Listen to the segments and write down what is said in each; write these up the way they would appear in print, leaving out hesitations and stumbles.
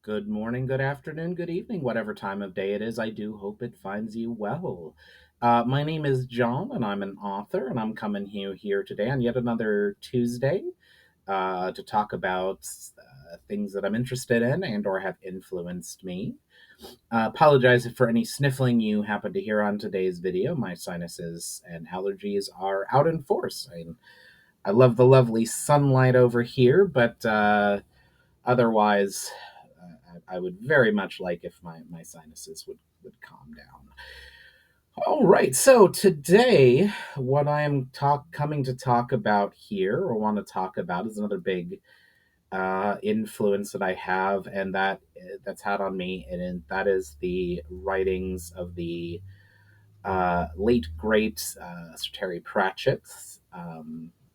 Good morning, good afternoon, good evening, whatever time of day it is. I do hope it finds you well. My name is John, and I'm an author, and I'm coming here today on yet another Tuesday to talk about things that I'm interested in and/or have influenced me. Apologize for any sniffling you happen to hear on today's video. My sinuses and allergies are out in force. I love the lovely sunlight over here, but otherwise, I would very much like if my sinuses would calm down. All right, so today, what I am coming to talk about here, or want to talk about, is another big influence that I have, and that's had on me, and that is the writings of the late great Sir Terry Pratchett,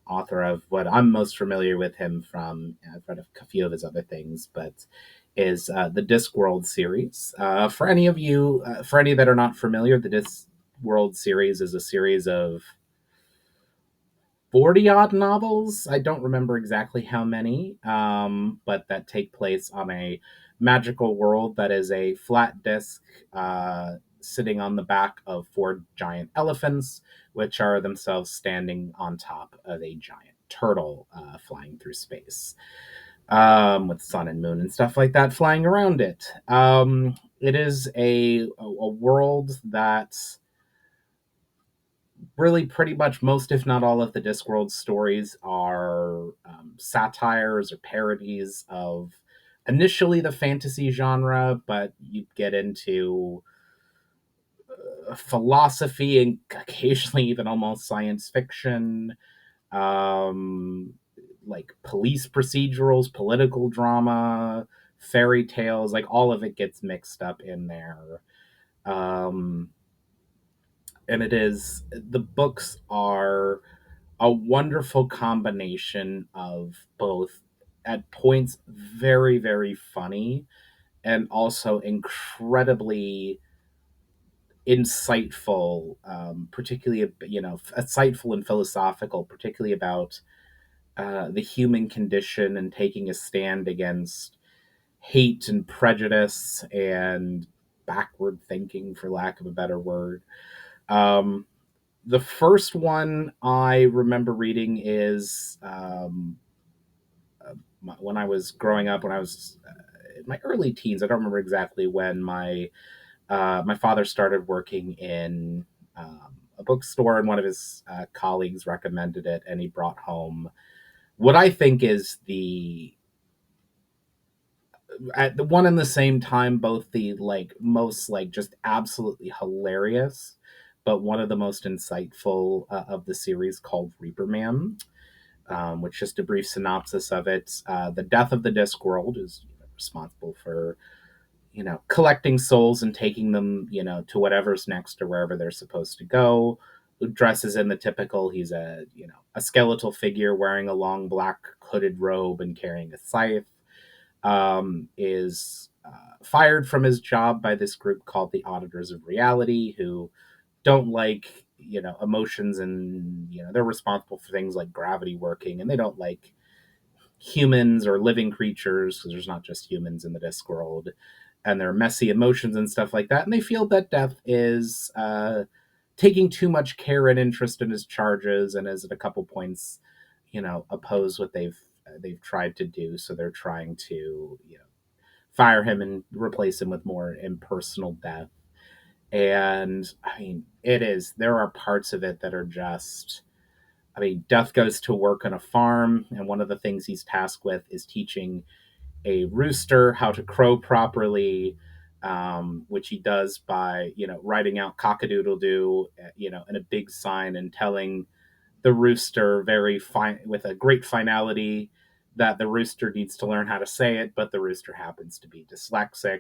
author of what I'm most familiar with him from. I've read a few of his other things, but is the Discworld series. For any that are not familiar, the Discworld series is a series of 40 odd novels. I don't remember exactly how many, but that take place on a magical world that is a flat disc sitting on the back of four giant elephants, which are themselves standing on top of a giant turtle flying through space, with sun and moon and stuff like that flying around it. It is a world that really pretty much most, if not all, of the Discworld stories are satires or parodies of initially the fantasy genre, but you get into philosophy and occasionally even almost science fiction, um, like police procedurals, political drama, fairy tales, like all of it gets mixed up in there. Um, and the books are a wonderful combination of both, at points, very, very funny and also incredibly insightful, particularly, insightful and philosophical, particularly about the human condition and taking a stand against hate and prejudice and backward thinking, for lack of a better word. Um, the first one I remember reading is when I was growing up, when I was in my early teens. I don't remember exactly when my father started working in a bookstore, and one of his colleagues recommended it, and he brought home what I think is at the one and the same time both the most just absolutely hilarious, but one of the most insightful of the series, called Reaper Man. Which, just a brief synopsis of it: the death of the Discworld is responsible for collecting souls and taking them to whatever's next or wherever they're supposed to go. Who dresses in the typical, he's a skeletal figure wearing a long black hooded robe and carrying a scythe, is fired from his job by this group called the Auditors of Reality, who don't like emotions, and they're responsible for things like gravity working, and they don't like humans or living creatures, because there's not just humans in the Discworld, and their messy emotions and stuff like that. And they feel that Death is taking too much care and interest in his charges, and is at a couple points, oppose what they've tried to do. So they're trying to fire him and replace him with more impersonal Death. And I mean, there are parts of it that are just. I mean, Death goes to work on a farm, and one of the things he's tasked with is teaching a rooster how to crow properly, which he does by writing out "cock-a-doodle doo" in a big sign, and telling the rooster very fine, with a great finality, that the rooster needs to learn how to say it, but the rooster happens to be dyslexic,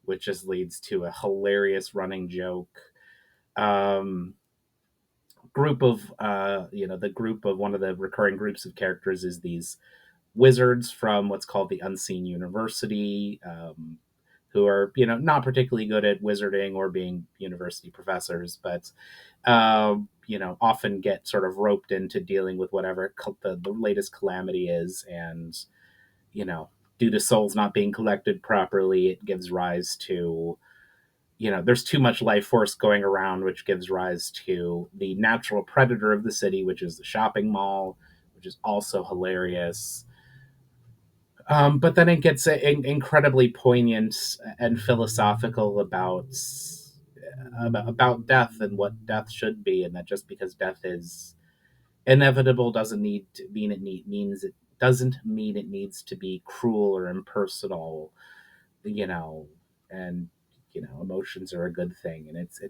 which just leads to a hilarious running joke. Um, Group of the group of one of the recurring groups of characters is these wizards from what's called the Unseen University, who are not particularly good at wizarding or being university professors, but often get sort of roped into dealing with whatever the latest calamity is, and due to souls not being collected properly, it gives rise to, there's too much life force going around, which gives rise to the natural predator of the city, which is the shopping mall, which is also hilarious. But then it gets incredibly poignant and philosophical about death and what death should be, and that just because death is inevitable doesn't need to mean means it doesn't mean it needs to be cruel or impersonal, you know, and emotions are a good thing, and it's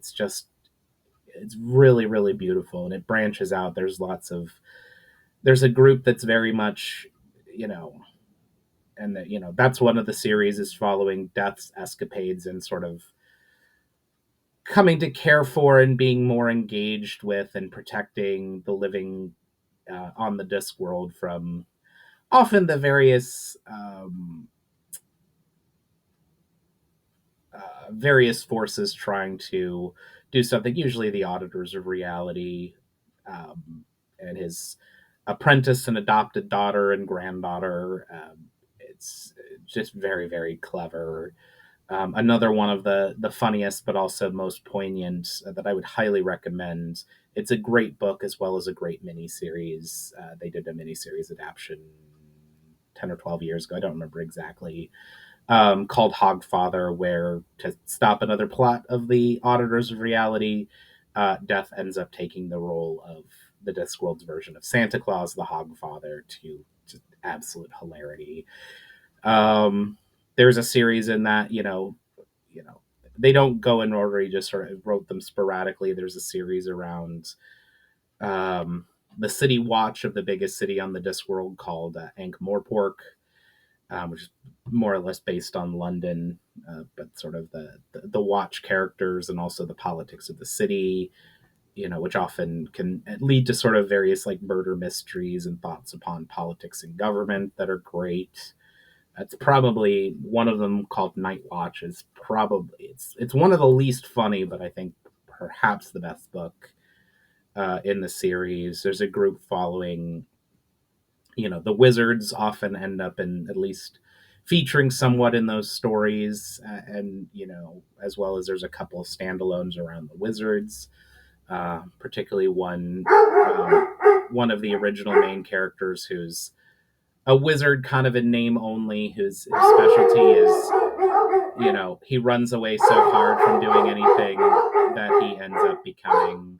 really really beautiful, and it branches out. There's a group that's very much, you know and that that's one of the series is following Death's escapades and sort of coming to care for and being more engaged with and protecting the living on the Discworld from often the various forces trying to do something. Usually, the auditors of reality, and his apprentice and adopted daughter and granddaughter. It's just very, very clever. Another one of the funniest, but also most poignant, that I would highly recommend. It's a great book as well as a great miniseries. They did a miniseries adaptation 10 or 12 years ago. I don't remember exactly, called Hogfather, where to stop another plot of the Auditors of Reality, Death ends up taking the role of the Discworld's version of Santa Claus, the Hogfather, to just absolute hilarity. There's a series in that, you know, they don't go in order. He just sort of wrote them sporadically. There's a series around the city watch of the biggest city on the Discworld called Ankh-Morpork, which is more or less based on London, but sort of the watch characters and also the politics of the city, which often can lead to sort of various like murder mysteries and thoughts upon politics and government that are great. It's probably one of them called Night Watch is probably it's one of the least funny, but I think perhaps the best book in the series. There's a group following, the wizards often end up in at least featuring somewhat in those stories, and as well as there's a couple of standalones around the wizards, particularly one of the original main characters who's a wizard kind of in name only, whose specialty is, he runs away so hard from doing anything that he ends up becoming.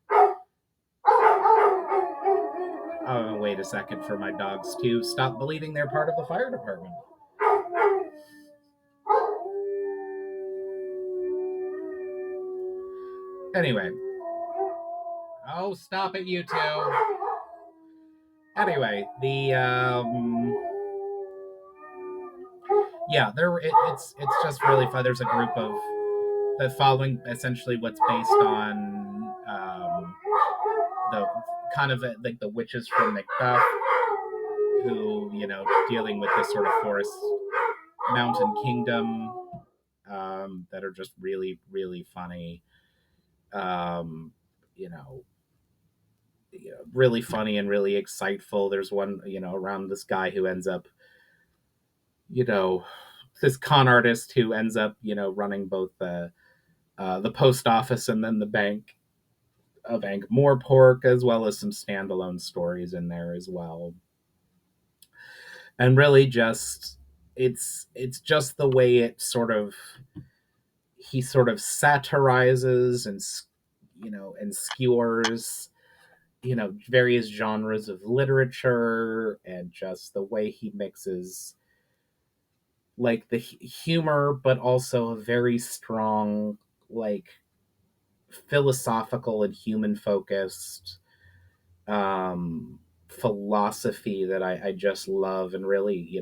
Oh, wait a second for my dogs to stop believing they're part of the fire department. Anyway. Oh, stop it, you two. Anyway, yeah, it's just really fun. There's a group of the following essentially what's based on the kind of like the witches from Macbeth, who dealing with this sort of forest mountain kingdom, that are just really really funny. Um, you know, really funny and really exciteful. There's one around this guy who ends up, you know this con artist who ends up running both the post office and then the bank of Ankh-Morpork, as well as some standalone stories in there as well. And really just it's just the way it sort of he sort of satirizes and and skewers various genres of literature, and just the way he mixes like the humor but also a very strong, like, philosophical and human focused philosophy that I just love and really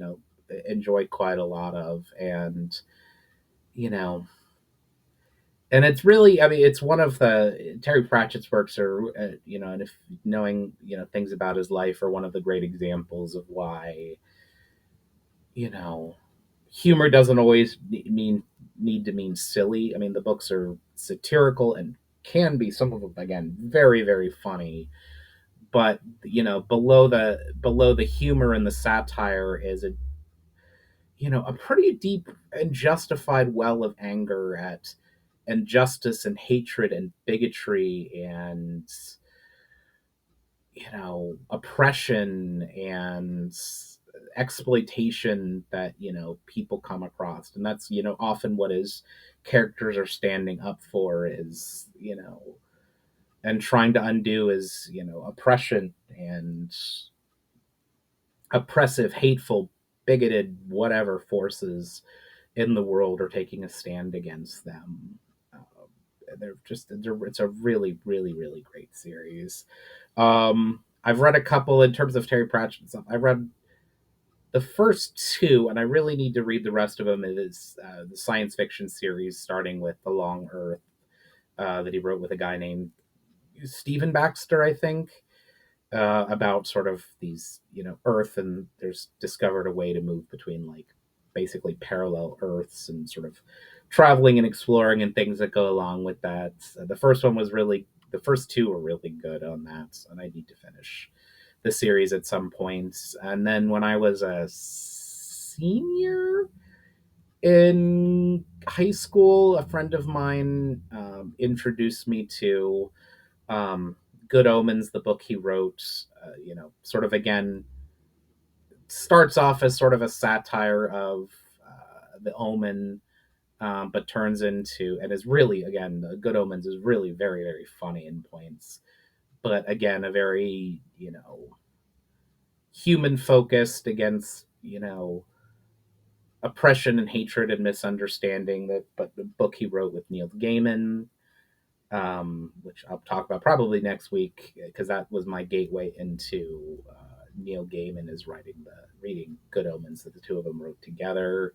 enjoy quite a lot of. And you know and it's really, I mean, it's one of the Terry Pratchett's works are, and if knowing things about his life, are one of the great examples of why you know humor doesn't always need to mean silly. I mean, the books are satirical and can be, some of them again, very very funny, but below the humor and the satire is a pretty deep and justified well of anger at injustice and hatred and bigotry and oppression and exploitation that people come across, and that's often what his characters are standing up for, is and trying to undo is oppression and oppressive, hateful, bigoted, whatever forces in the world are taking a stand against them. It's a really, really, really great series. I've read a couple in terms of Terry Pratchett and stuff. I read the first two, and I really need to read the rest of them. It is the science fiction series, starting with The Long Earth, that he wrote with a guy named Stephen Baxter, I think, about sort of these, Earth, and there's discovered a way to move between like basically parallel Earths and sort of traveling and exploring and things that go along with that. The first two were really good on that, and I need to finish the series at some point. And then when I was a senior in high school, a friend of mine introduced me to um, Good Omens, the book he wrote. Sort of again starts off as sort of a satire of the Omen, but turns into, and is really, again, the Good Omens is really very, very funny in points, but again, a very human focused against oppression and hatred and misunderstanding. That, but the book he wrote with Neil Gaiman, which I'll talk about probably next week, because that was my gateway into Neil Gaiman is reading Good Omens, that the two of them wrote together,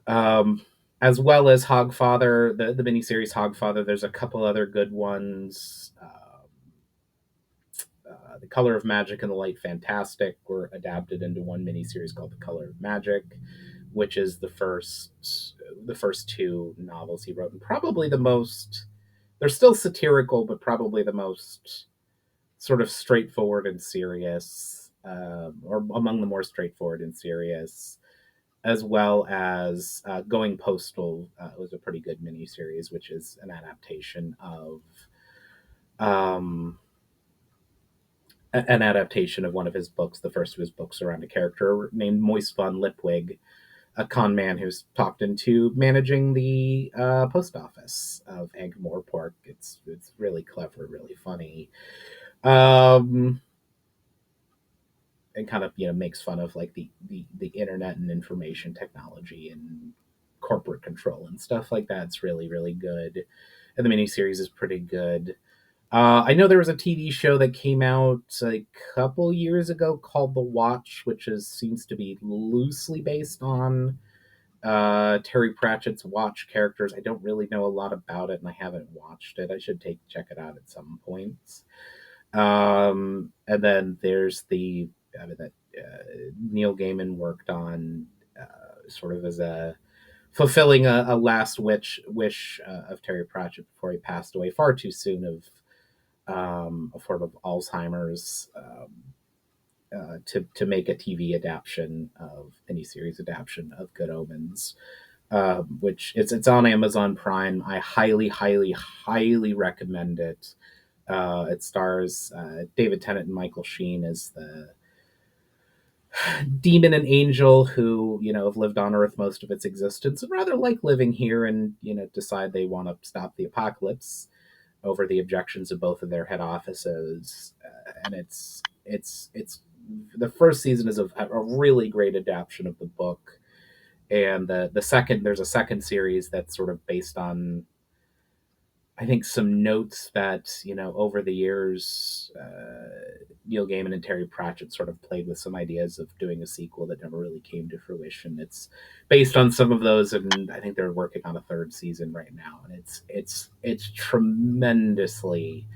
as well as Hogfather, the miniseries Hogfather. There's a couple other good ones. The Color of Magic and The Light Fantastic were adapted into one miniseries called The Color of Magic, which is the first two novels he wrote, and probably the most. They're still satirical, but probably the most sort of straightforward and serious, or among the more straightforward and serious, as well as Going Postal was a pretty good miniseries, which is an adaptation of um, one of his books. The first of his books around a character named Moist von Lipwig, a con man who's talked into managing the post office of Ankh-Morpork. It's really clever, really funny, um, and kind of makes fun of like the internet and information technology and corporate control and stuff like that. It's really, really good, and the miniseries is pretty good. I know there was a TV show that came out a couple years ago called The Watch, which seems to be loosely based on Terry Pratchett's Watch characters. I don't really know a lot about it, and I haven't watched it. I should check it out at some points. And then there's that Neil Gaiman worked on, sort of as a fulfilling a last wish of Terry Pratchett before he passed away far too soon of a form of Alzheimer's. To make a TV adaptation of any series adaptation of Good Omens, which it's on Amazon Prime. I highly, highly, highly recommend it. It stars David Tennant and Michael Sheen as the demon and angel who have lived on Earth most of its existence and rather like living here, and decide they want to stop the apocalypse over the objections of both of their head offices. And it's the first season is a really great adaptation of the book, and the second there's a second series that's sort of based on, I think, some notes that over the years, Neil Gaiman and Terry Pratchett sort of played with some ideas of doing a sequel that never really came to fruition. It's based on some of those, and I think they're working on a third season right now. And it's tremendously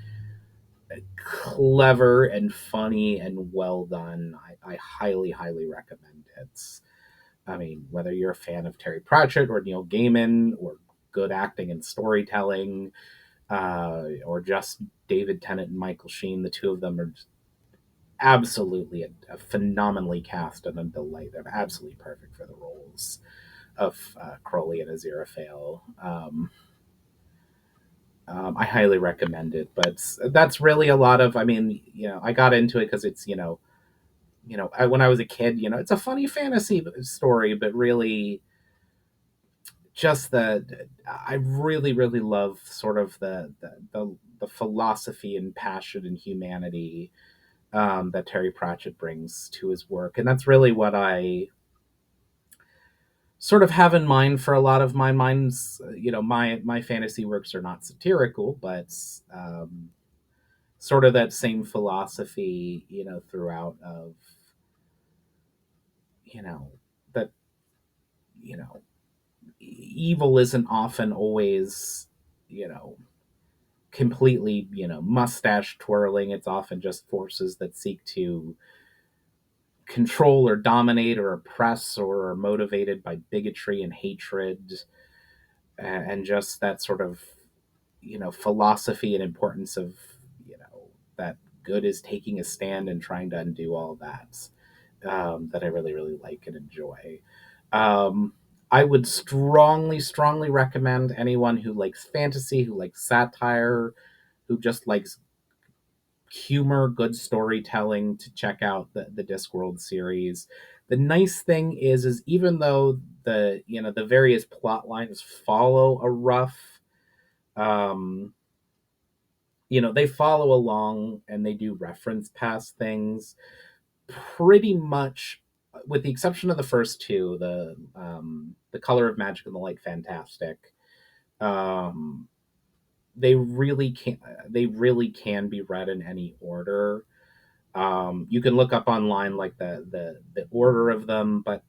clever and funny and well done. I highly, highly recommend it. I mean, whether you're a fan of Terry Pratchett or Neil Gaiman or good acting and storytelling, or just David Tennant and Michael Sheen, the two of them are absolutely a phenomenally cast and a delight. They're absolutely perfect for the roles of Crowley and Aziraphale. I highly recommend it, but that's really a lot of. I mean, I got into it because it's when I was a kid, it's a funny fantasy story, but really just I really really love sort of the philosophy and passion and humanity that Terry Pratchett brings to his work, and that's really what I sort of have in mind for a lot of my minds. My fantasy works are not satirical, but sort of that same philosophy, throughout of you know that you know evil isn't often always you know completely mustache twirling. It's often just forces that seek to control or dominate or oppress or are motivated by bigotry and hatred, and just that sort of philosophy and importance of that good is taking a stand and trying to undo all that, that I really really like and enjoy. um, I would strongly strongly recommend anyone who likes fantasy, who likes satire, who just likes humor, good storytelling, to check out the Discworld series. The nice thing is even though the various plot lines follow a rough, um, they follow along and they do reference past things pretty much, with the exception of the first two, the Color of Magic and the Light Fantastic. Um, they really can be read in any order. You can look up online like the order of them, but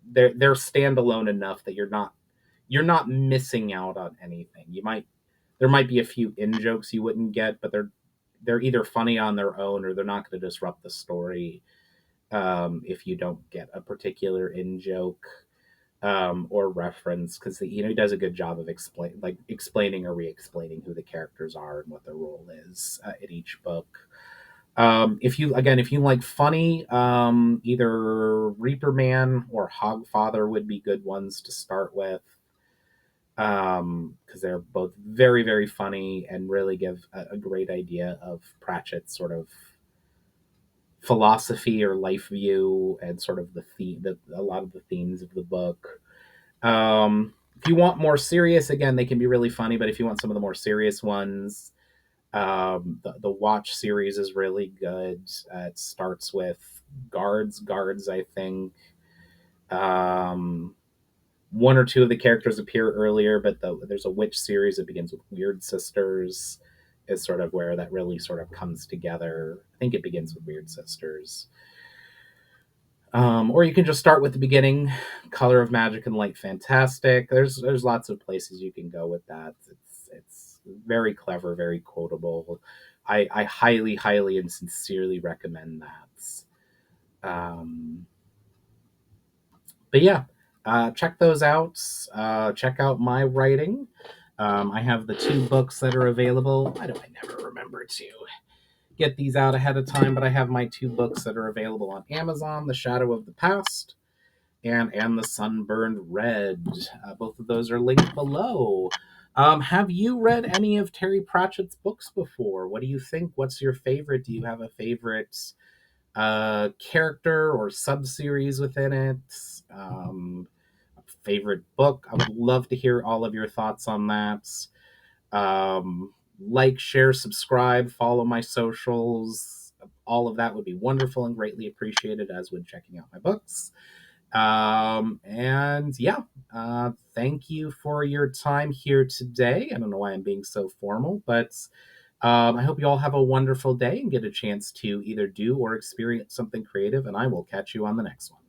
they're standalone enough that you're not missing out on anything. There might be a few in jokes you wouldn't get, but they're either funny on their own or they're not going to disrupt the story, if you don't get a particular in joke, or reference, because he does a good job of explaining or re-explaining who the characters are and what their role is, in each book. If you like funny, either Reaper Man or Hogfather would be good ones to start with, because they're both very very funny and really give a great idea of Pratchett's sort of philosophy or life view and sort of a lot of the themes of the book. If you want more serious, again, they can be really funny, but if you want some of the more serious ones, the Watch series is really good. It starts with guards, I think. Um, One or two of the characters appear earlier, but there's a witch series that begins with Weird Sisters, is sort of where that really sort of comes together. I think it begins with Weird Sisters. Or you can just start with the beginning, Color of Magic and Light Fantastic. There's lots of places you can go with that. It's very clever, very quotable. I highly, highly, and sincerely recommend that. Um, but yeah, check those out. Check out my writing. I have the two books that are available. Why do I never remember to get these out ahead of time? But I have my two books that are available on Amazon: The Shadow of the Past and the Sunburned Red. Both of those are linked below. Have you read any of Terry Pratchett's books before? What do you think? What's your favorite? Do you have a favorite character or sub-series within it? Favorite book? I would love to hear all of your thoughts on that. Like, share, subscribe, follow my socials. All of that would be wonderful and greatly appreciated, as would checking out my books. And yeah, thank you for your time here today. I don't know why I'm being so formal, but I hope you all have a wonderful day and get a chance to either do or experience something creative, and I will catch you on the next one.